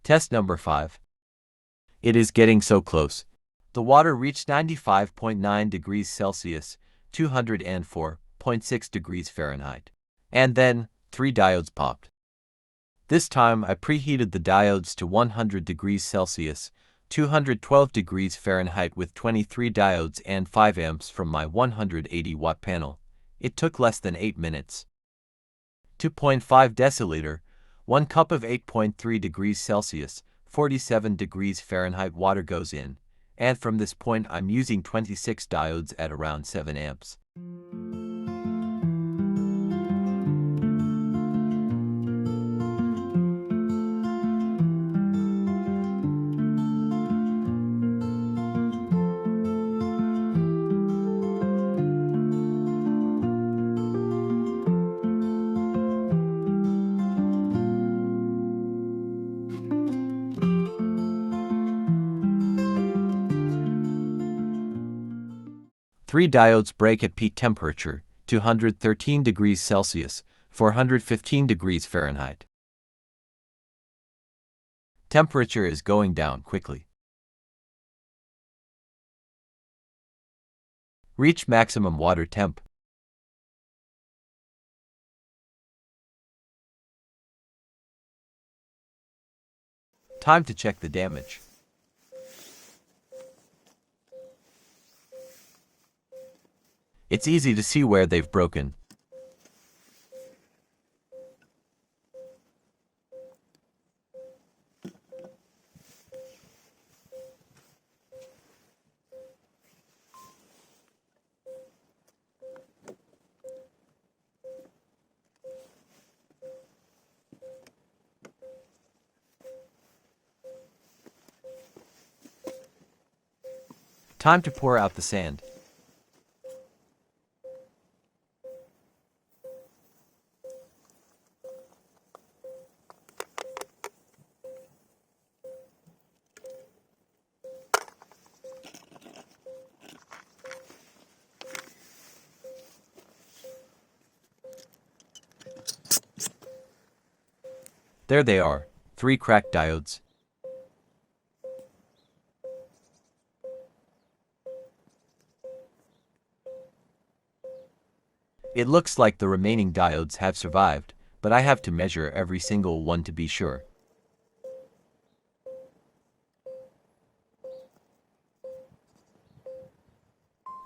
Test number 5. It is getting so close. The water reached 95.9 degrees Celsius, 204.6 degrees Fahrenheit. And then, 3 diodes popped. This time I preheated the diodes to 100 degrees Celsius, 212 degrees Fahrenheit with 23 diodes and 5 amps from my 180-watt panel. It took less than 8 minutes. 2.5 deciliter, 1 cup of 8.3 degrees Celsius, 47 degrees Fahrenheit water goes in, and from this point I'm using 26 diodes at around 7 amps. Three diodes break at peak temperature, 213 degrees Celsius, 415 degrees Fahrenheit. Temperature is going down quickly. Reach maximum water temp. Time to check the damage. It's easy to see where they've broken. Time to pour out the sand. There they are, 3 cracked diodes. It looks like the remaining diodes have survived, but I have to measure every single one to be sure.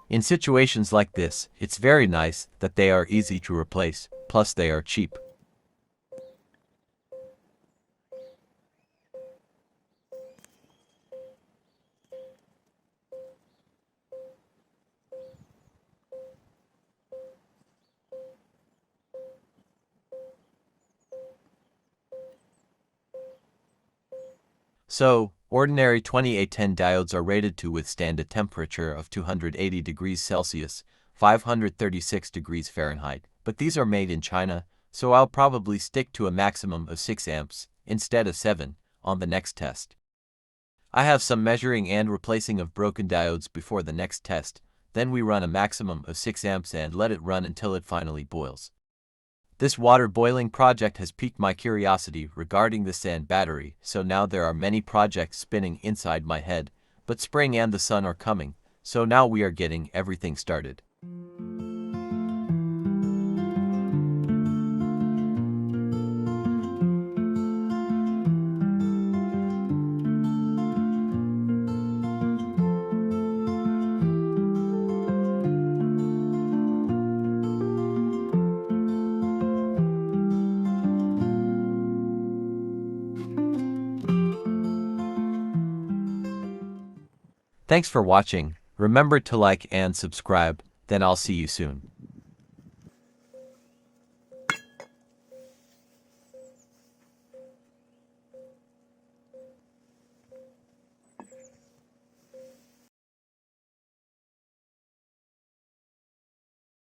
In situations like this, it's very nice that they are easy to replace, plus they are cheap. So, ordinary 2810 diodes are rated to withstand a temperature of 280 degrees Celsius, 536 degrees Fahrenheit, but these are made in China, so I'll probably stick to a maximum of 6 amps, instead of 7, on the next test. I have some measuring and replacing of broken diodes before the next test, then we run a maximum of 6 amps and let it run until it finally boils. This water boiling project has piqued my curiosity regarding the sand battery, so now there are many projects spinning inside my head, but spring and the sun are coming, so now we are getting everything started. Thanks for watching. Remember to like and subscribe, then I'll see you soon.